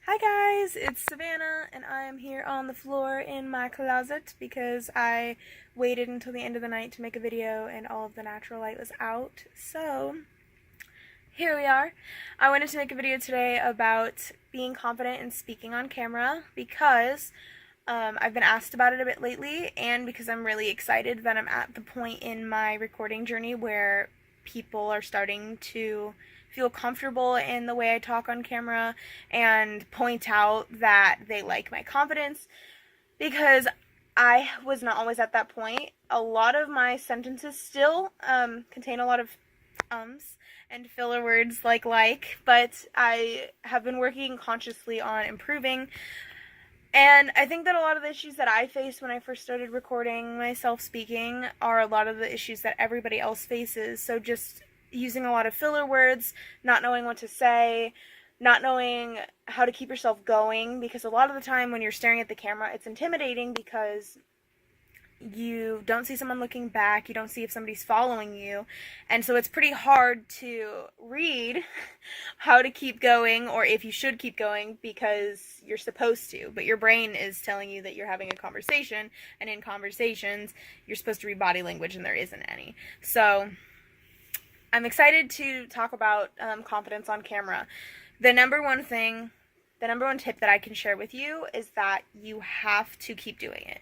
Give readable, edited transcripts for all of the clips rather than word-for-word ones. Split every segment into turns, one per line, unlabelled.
Hi guys, it's Savannah and I am here on the floor in my closet because I waited until the end of the night to make a video and all of the natural light was out. So, here we are. I wanted to make a video today about being confident in speaking on camera because I've been asked about it a bit lately, and because I'm really excited that I'm at the point in my recording journey where people are starting to feel comfortable in the way I talk on camera and point out that they like my confidence, because I was not always at that point. A lot of my sentences still contain a lot of ums and filler words but I have been working consciously on improving. And I think that a lot of the issues that I faced when I first started recording myself speaking are a lot of the issues that everybody else faces. So just using a lot of filler words, not knowing what to say, not knowing how to keep yourself going, because a lot of the time when you're staring at the camera, it's intimidating because you don't see someone looking back, you don't see if somebody's following you, and so it's pretty hard to read how to keep going or if you should keep going because you're supposed to, but your brain is telling you that you're having a conversation, and in conversations you're supposed to read body language and there isn't any. So I'm excited to talk about confidence on camera. The number one tip that I can share with you is that you have to keep doing it.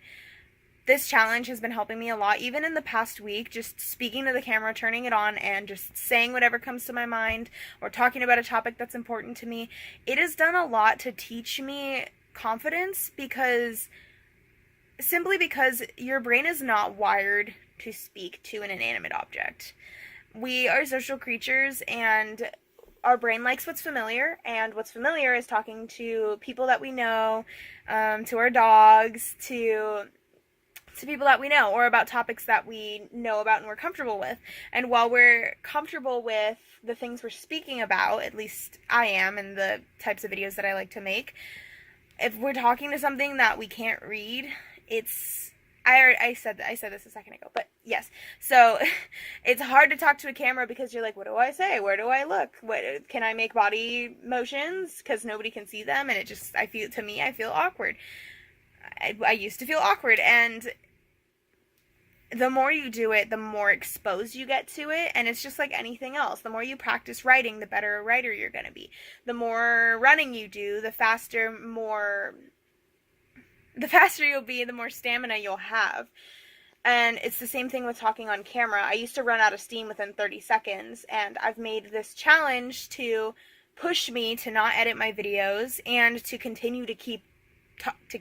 This challenge has been helping me a lot, even in the past week, just speaking to the camera, turning it on, and just saying whatever comes to my mind, or talking about a topic that's important to me. It has done a lot to teach me confidence, simply because your brain is not wired to speak to an inanimate object. We are social creatures, and our brain likes what's familiar, and what's familiar is talking to people that we know, to our dogs, to people that we know, or about topics that we know about and we're comfortable with. And while we're comfortable with the things we're speaking about, at least I am in the types of videos that I like to make, if we're talking to something that we can't read, I said this a second ago, but yes. So it's hard to talk to a camera because you're like, what do I say? Where do I look? What can I make body motions? Because nobody can see them, and I feel awkward. I used to feel awkward, and the more you do it, the more exposed you get to it, and it's just like anything else. The more you practice writing, the better a writer you're going to be. The more running you do, the faster you'll be, the more stamina you'll have. And it's the same thing with talking on camera. I used to run out of steam within 30 seconds, and I've made this challenge to push me to not edit my videos and to continue to keep to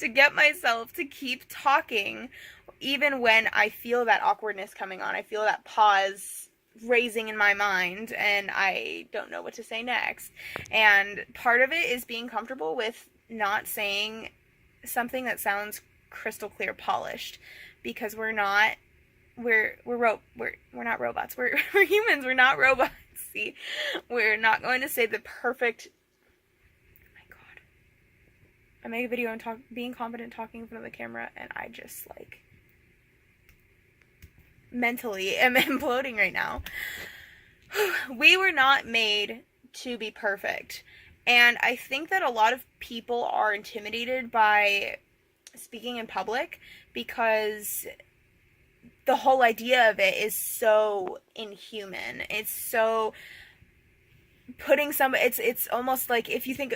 get myself to keep talking even when I feel that awkwardness coming on. I feel that pause raising in my mind and I don't know what to say next. And part of it is being comfortable with not saying something that sounds crystal clear polished, because we're not robots. We're humans. We're not robots. See, we're not going to say the perfect. I make a video on being confident talking in front of the camera, and I just mentally am imploding right now. We were not made to be perfect, and I think that a lot of people are intimidated by speaking in public because the whole idea of it is so inhuman. It's so it's almost like, if you think,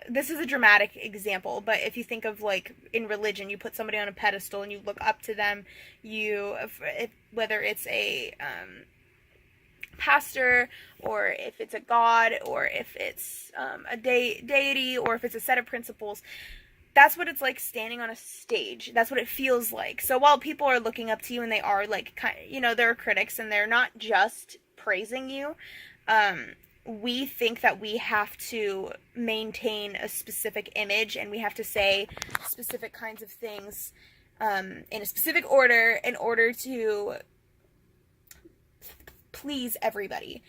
this is a dramatic example, but if you think of in religion, you put somebody on a pedestal and you look up to them, whether it's a pastor, or if it's a god, or if it's a deity, or if it's a set of principles, that's what it's like standing on a stage. That's what it feels like. So while people are looking up to you, and they are there are critics, and they're not just praising you, we think that we have to maintain a specific image, and we have to say specific kinds of things in a specific order in order to please everybody.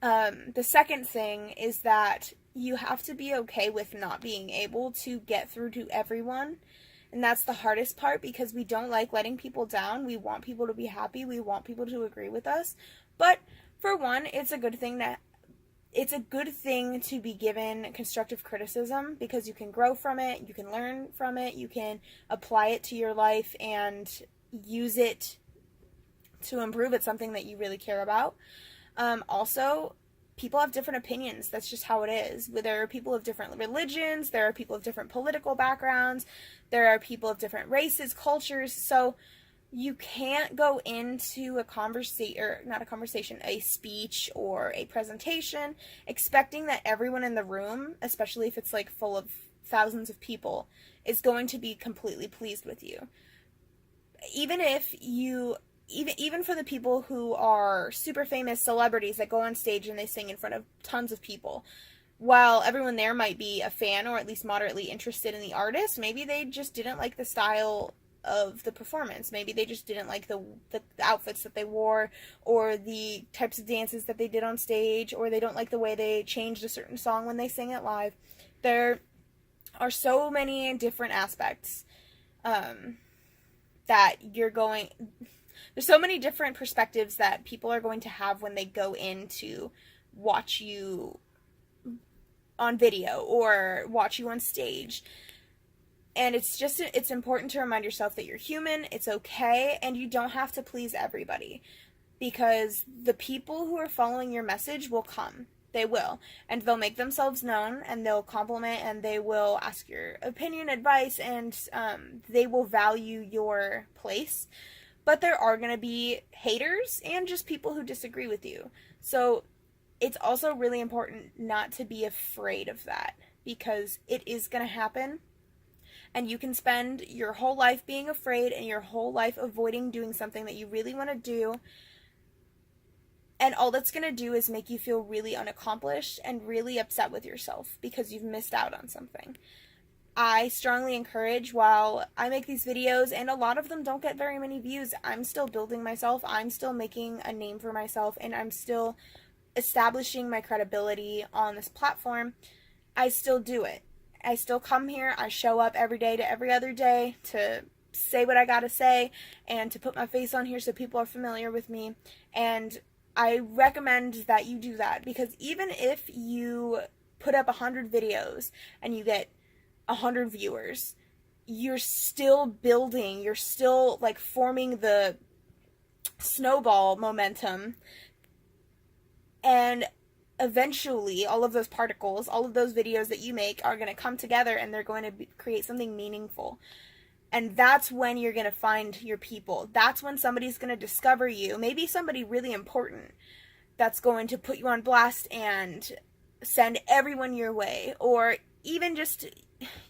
The second thing is that you have to be okay with not being able to get through to everyone. And that's the hardest part, because we don't like letting people down. We want people to be happy. We want people to agree with us. But for one, it's a good thing to it's a good thing to be given constructive criticism because you can grow from it, you can learn from it, you can apply it to your life and use it to improve. It's something that you really care about. Also, people have different opinions. That's just how it is. There are people of different religions, there are people of different political backgrounds, there are people of different races, cultures, so you can't go into a speech or a presentation expecting that everyone in the room, especially if it's like full of thousands of people, is going to be completely pleased with you. Even for the people who are super famous celebrities that go on stage and they sing in front of tons of people, while everyone there might be a fan or at least moderately interested in the artist, maybe they just didn't like the style of the performance. Maybe they just didn't like the outfits that they wore or the types of dances that they did on stage, or they don't like the way they changed a certain song when they sing it live. There are so many different aspects that there's so many different perspectives that people are going to have when they go in to watch you on video or watch you on stage. And it's important to remind yourself that you're human, it's okay, and you don't have to please everybody. Because the people who are following your message will come. They will. And they'll make themselves known, and they'll compliment, and they will ask your opinion, advice, and they will value your place. But there are going to be haters and just people who disagree with you. So it's also really important not to be afraid of that, because it is going to happen. And you can spend your whole life being afraid and your whole life avoiding doing something that you really want to do. And all that's going to do is make you feel really unaccomplished and really upset with yourself because you've missed out on something. I strongly encourage, while I make these videos and a lot of them don't get very many views, I'm still building myself, I'm still making a name for myself, and I'm still establishing my credibility on this platform. I still do it. I still come here, I show up every day to every other day to say what I gotta say and to put my face on here so people are familiar with me. And I recommend that you do that, because even if you put up 100 videos and you get 100 viewers, you're still building, you're still like forming the snowball momentum, and eventually all of those particles, all of those videos that you make are going to come together and they're going to create something meaningful. And that's when you're going to find your people. That's when somebody's going to discover you. Maybe somebody really important that's going to put you on blast and send everyone your way. Or even just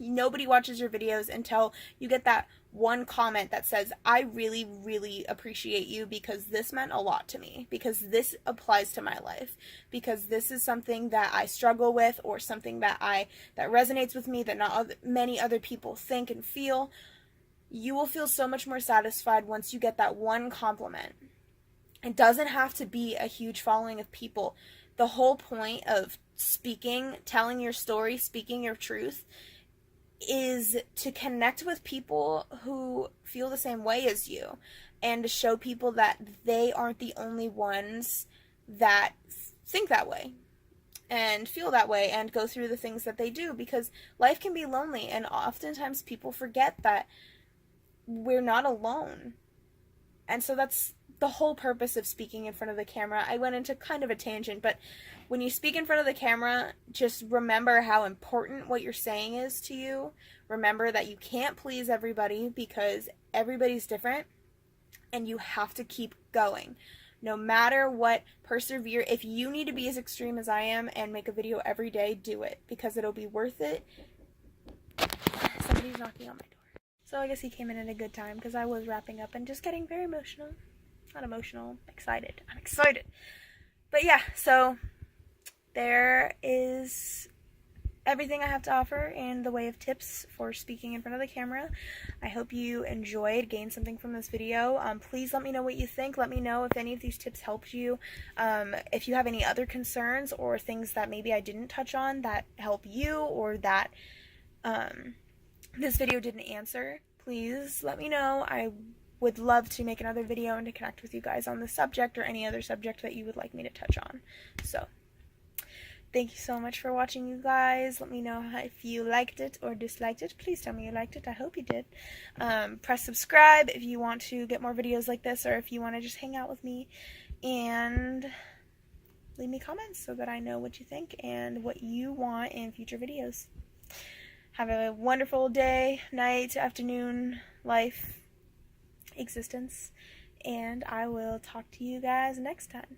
nobody watches your videos until you get that one comment that says, I really, really appreciate you because this meant a lot to me, because this applies to my life, because this is something that I struggle with, or something that resonates with me that not many other people think and feel. You will feel so much more satisfied once you get that one compliment. It doesn't have to be a huge following of people. The whole point of speaking, telling your story, speaking your truth, is to connect with people who feel the same way as you, and to show people that they aren't the only ones that think that way and feel that way and go through the things that they do, because life can be lonely, and oftentimes people forget that we're not alone. And so that's the whole purpose of speaking in front of the camera. I went into kind of a tangent, but when you speak in front of the camera, just remember how important what you're saying is to you. Remember that you can't please everybody, because everybody's different, and you have to keep going. No matter what, persevere. If you need to be as extreme as I am and make a video every day, do it, because it'll be worth it. Somebody's knocking on my door. So I guess he came in at a good time, because I was wrapping up and just getting very emotional. Not emotional, excited. I'm excited. But yeah, so there is everything I have to offer in the way of tips for speaking in front of the camera. I hope you enjoyed, gained something from this video. Please let me know what you think. Let me know if any of these tips helped you. If you have any other concerns or things that maybe I didn't touch on that help you, or that this video didn't answer, please let me know. I would love to make another video and to connect with you guys on this subject or any other subject that you would like me to touch on. So, Thank you so much for watching, you guys. Let me know if you liked it or disliked it. Please tell me you liked it. I hope you did. Press subscribe if you want to get more videos like this, or if you want to just hang out with me. And leave me comments so that I know what you think and what you want in future videos. Have a wonderful day, night, afternoon, life, existence, and I will talk to you guys next time.